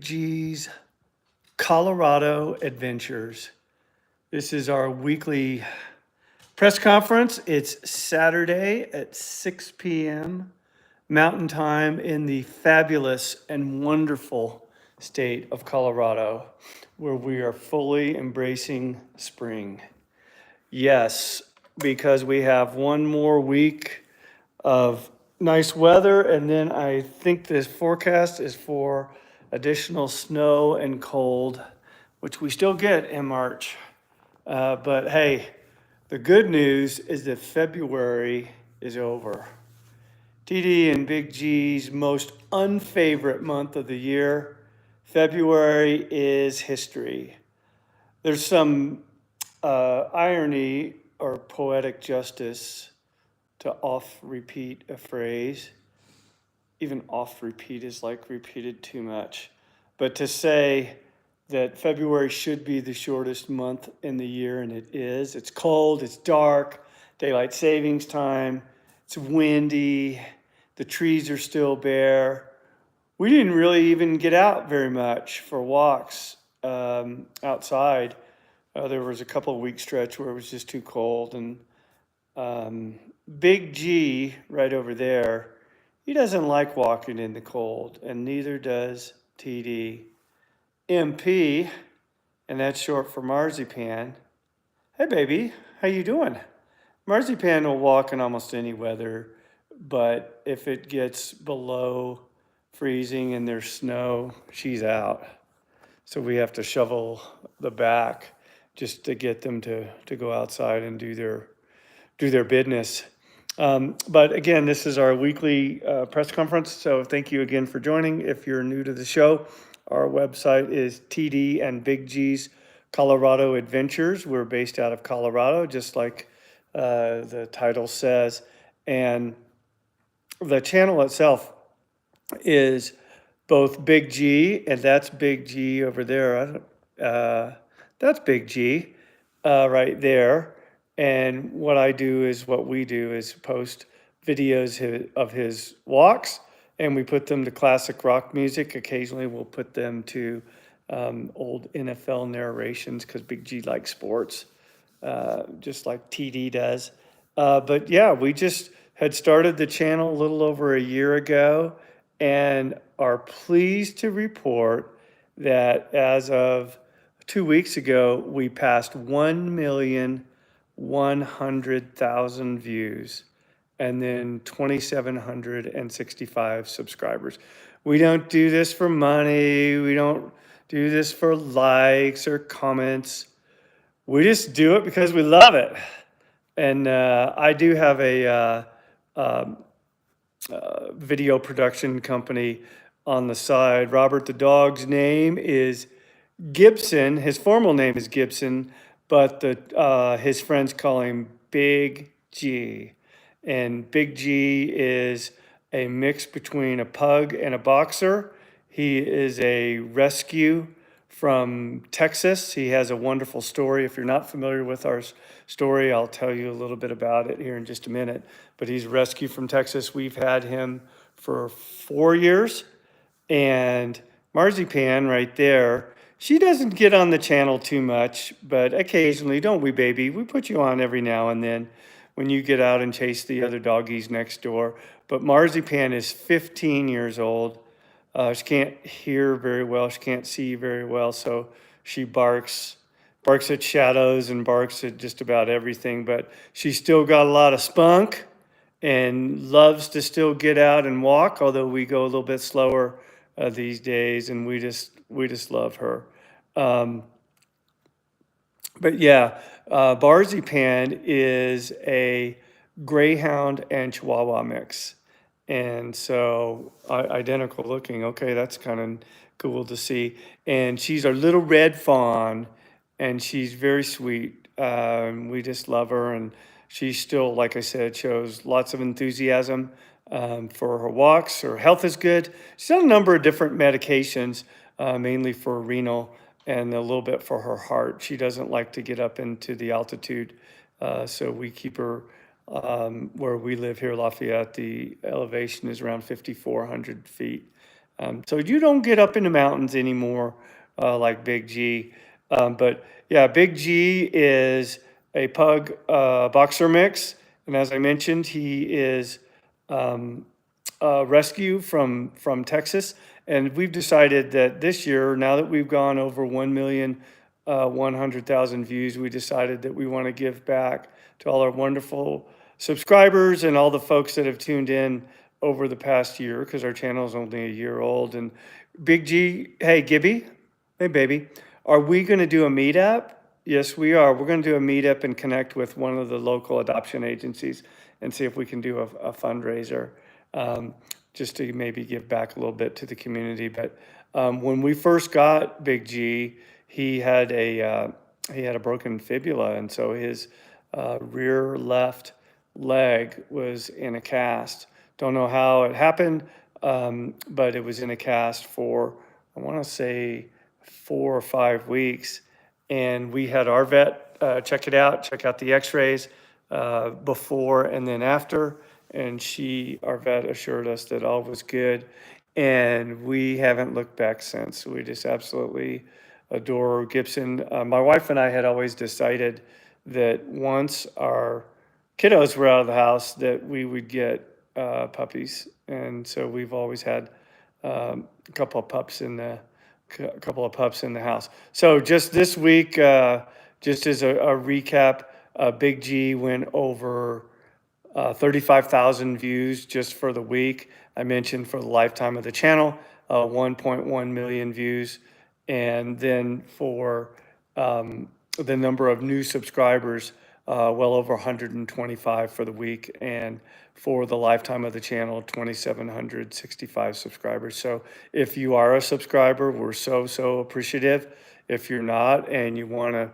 Big G's Colorado Adventures. This is our weekly press conference. It's Saturday at 6 p.m. Mountain Time in the fabulous and wonderful state of Colorado, where we are fully embracing spring. Yes, because we have one more week of nice weather, and then I think this forecast is for additional snow and cold, which we still get in March. But hey, the good news is that February is over. TD and Big G's most unfavorite month of the year. February is history. There's some irony or poetic justice to off repeat a phrase. Even off repeat is like repeated too much. But to say that February should be the shortest month in the year, and it is. It's cold, it's dark, daylight savings time, it's windy, the trees are still bare. We didn't really even get out very much for walks outside. There was a couple of week stretch where it was just too cold, and Big G right over there, he doesn't like walking in the cold, and neither does TD. MP, and that's short for marzipan. Hey baby, how you doing? Marzipan will walk in almost any weather, but if it gets below freezing and there's snow, she's out. So we have to shovel the back just to get them to go outside and do their business. But again, this is our weekly press conference, so thank you again for joining. If you're new to the show, our website is TD and Big G's Colorado Adventures. We're based out of Colorado, just like the title says. And the channel itself is both Big G, and that's Big G over there. That's Big G right there. And what we do is post videos of his walks, and we put them to classic rock music. Occasionally we'll put them to old NFL narrations because Big G likes sports, just like TD does. But yeah, we just had started the channel a little over a year ago and are pleased to report that as of 2 weeks ago, we passed 1,100,000 views and then 2,765 subscribers. We don't do this for money. We don't do this for likes or comments. We just do it because we love it. And I do have a video production company on the side. Robert the dog's name is Gibson. His formal name is Gibson, but his friends call him Big G. And Big G is a mix between a pug and a boxer. He is a rescue from Texas. He has a wonderful story. If you're not familiar with our story, I'll tell you a little bit about it here in just a minute. But he's a rescue from Texas. We've had him for 4 years. And Marzipan right there, she doesn't get on the channel too much, but occasionally, don't we, baby? We put you on every now and then when you get out and chase the other doggies next door. But Marzipan is 15 years old. She can't hear very well. She can't see very well, so she barks at shadows and barks at just about everything. But she's still got a lot of spunk and loves to still get out and walk, although we go a little bit slower these days, and we just love her. But yeah, Marzipan is a Greyhound and Chihuahua mix. And so identical looking. Okay, that's kind of cool to see. And she's our little red fawn, and she's very sweet. We just love her, and she still, like I said, shows lots of enthusiasm for her walks. Her health is good. She's on a number of different medications, mainly for renal and a little bit for her heart. She doesn't like to get up into the altitude, so we keep her where we live here, Lafayette. The elevation is around 5,400 feet. So you don't get up in the mountains anymore like Big G. But yeah, Big G is a pug boxer mix. And as I mentioned, he is rescue from Texas. And we've decided that this year, now that we've gone over 1,100,000 views, we decided that we want to give back to all our wonderful subscribers and all the folks that have tuned in over the past year, because our channel is only a year old. And Big G, hey Gibby, hey baby, are we going to do a meetup? Yes, we are. We're going to do a meetup and connect with one of the local adoption agencies and see if we can do a fundraiser, just to maybe give back a little bit to the community. But when we first got Big G, he had a broken fibula, and so his rear left leg was in a cast. Don't know how it happened, but it was in a cast for, I want to say, 4 or 5 weeks. And we had our vet check it out, check out the x-rays before and then after. And our vet assured us that all was good. And we haven't looked back since. We just absolutely adore Gibson. My wife and I had always decided that once our kiddos were out of the house, that we would get puppies. And so we've always had a couple of pups in the house. So just this week, just as a recap, Big G went over 35,000 views just for the week. I mentioned for the lifetime of the channel, 1.1 million views. And then for the number of new subscribers, well over 125 for the week. And for the lifetime of the channel, 2,765 subscribers. So if you are a subscriber, we're so appreciative. If you're not and you want to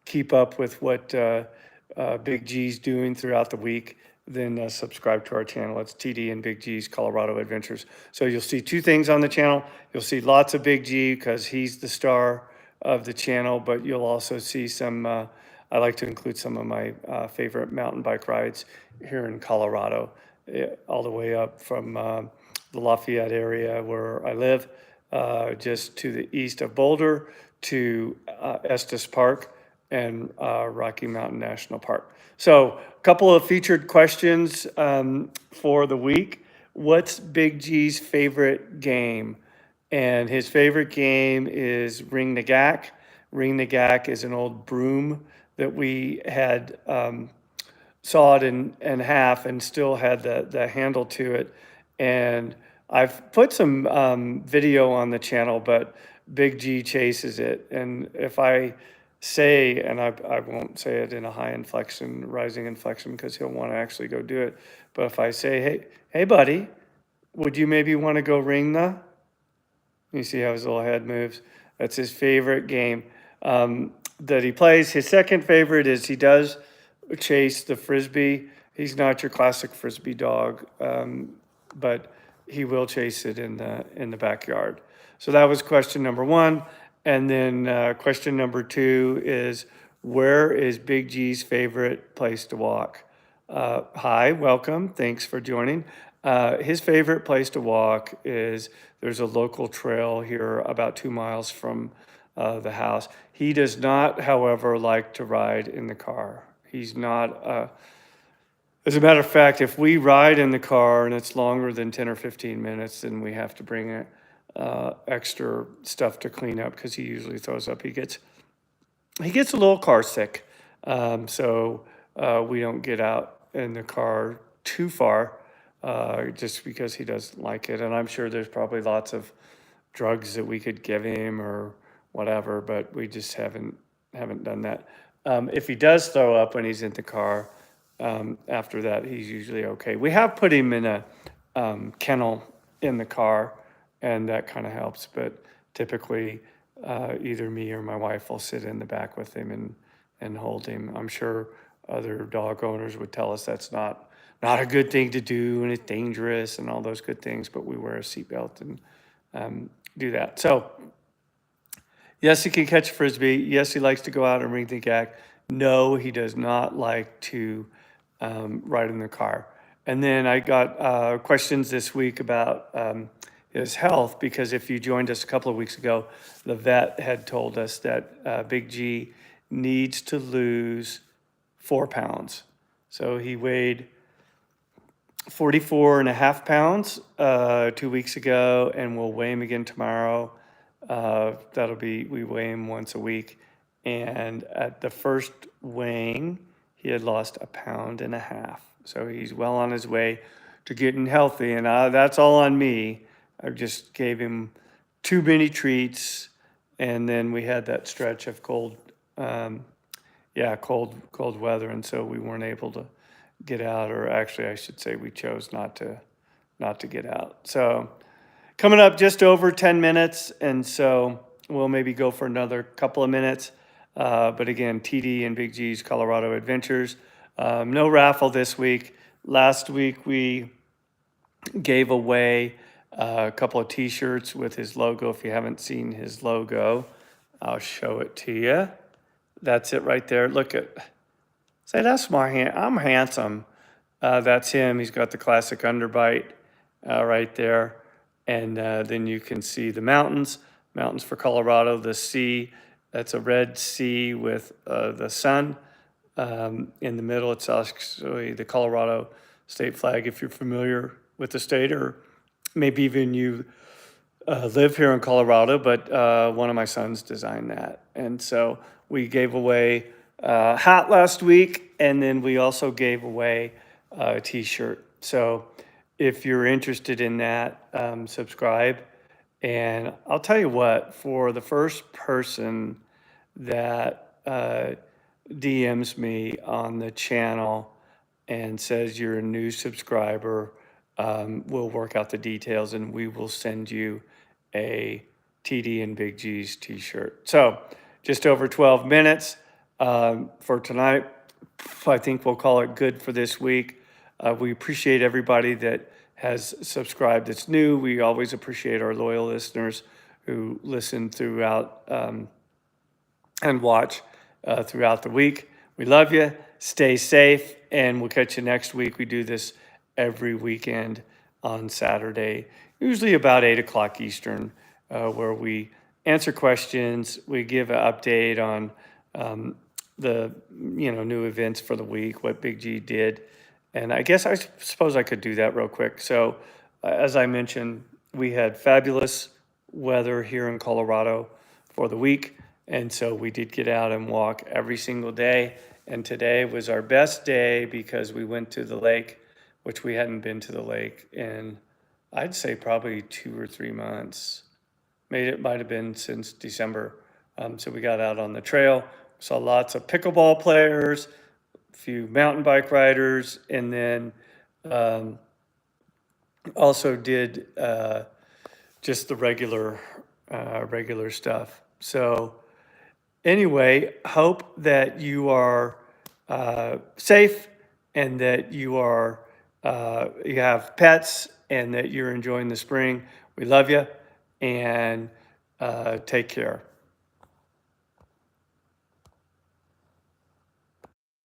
keep up with what Big G's doing throughout the week, then subscribe to our channel. It's TD and Big G's Colorado Adventures. So you'll see two things on the channel. You'll see lots of Big G because he's the star of the channel, but you'll also see some, I like to include some of my favorite mountain bike rides here in Colorado, all the way up from the Lafayette area where I live, just to the east of Boulder, to Estes Park and Rocky Mountain National Park. So a couple of featured questions for the week. What's Big G's favorite game? And his favorite game is Ring the Gack. Ring the Gack is an old broom that we had sawed in half and still had the handle to it. And I've put some video on the channel, but Big G chases it. And if I say, and I won't say it in a high inflection, rising inflection, because he'll want to actually go do it. But if I say, hey buddy, would you maybe want to go ring the? You see how his little head moves? That's his favorite game that he plays. His second favorite is he does chase the Frisbee. He's not your classic Frisbee dog, but he will chase it in the backyard. So that was question number one. And then question number two is, where is Big G's favorite place to walk? Hi, welcome. Thanks for joining. His favorite place to walk is, there's a local trail here about 2 miles from the house. He does not, however, like to ride in the car. He's not, as a matter of fact, if we ride in the car and it's longer than 10 or 15 minutes, then we have to bring extra stuff to clean up because he usually throws up. He gets a little car sick. So we don't get out in the car too far just because he doesn't like it. And I'm sure there's probably lots of drugs that we could give him or whatever, but we just haven't done that. If he does throw up when he's in the car, after that, he's usually okay. We have put him in a kennel in the car, and that kind of helps. But typically, either me or my wife will sit in the back with him and hold him. I'm sure other dog owners would tell us that's not a good thing to do, and it's dangerous and all those good things, but we wear a seatbelt and do that. So yes, he can catch a Frisbee. Yes, he likes to go out and ring the gack. No, he does not like to ride in the car. And then I got questions this week about his health, because if you joined us a couple of weeks ago, the vet had told us that Big G needs to lose 4 pounds. So he weighed 44 and a half pounds 2 weeks ago, and we'll weigh him again tomorrow. We weigh him once a week. And at the first weighing, he had lost 1.5 pounds. So he's well on his way to getting healthy. And that's all on me. I just gave him too many treats. And then we had that stretch of cold weather. And so we weren't able to get out, or actually I should say we chose not to get out. So coming up just over 10 minutes, and so we'll maybe go for another couple of minutes. But again, TD and Big G's Colorado Adventures. No raffle this week. Last week we gave away a couple of t-shirts with his logo. If you haven't seen his logo, I'll show it to you. That's it right there. Look at, say, that's I'm handsome. That's him. He's got the classic underbite right there. And then you can see the mountains for Colorado, the sea. That's a red sea with the sun in the middle. It's actually the Colorado state flag, if you're familiar with the state, or maybe even you live here in Colorado, but one of my sons designed that. And so we gave away a hat last week, and then we also gave away a t-shirt. So if you're interested in that, subscribe. And I'll tell you what, for the first person that DMs me on the channel and says you're a new subscriber, we'll work out the details and we will send you a TD and Big G's t-shirt. So just over 12 minutes for tonight. I think we'll call it good for this week. We appreciate everybody that has subscribed that's new. We always appreciate our loyal listeners who listen throughout and watch throughout the week. We love you. Stay safe, and we'll catch you next week. We do this every weekend on Saturday, usually about 8 o'clock Eastern, where we answer questions. We give an update on the new events for the week, what Big G did. And I guess I suppose I could do that real quick. So as I mentioned, we had fabulous weather here in Colorado for the week. And so we did get out and walk every single day. And today was our best day because we went to the lake, which we hadn't been to the lake in, I'd say, probably 2 or 3 months. It might have been since December. So we got out on the trail, saw lots of pickleball players, a few mountain bike riders, and then also did just the regular stuff. So anyway, hope that you are safe and that you have pets and that you're enjoying the spring. We love you, and take care.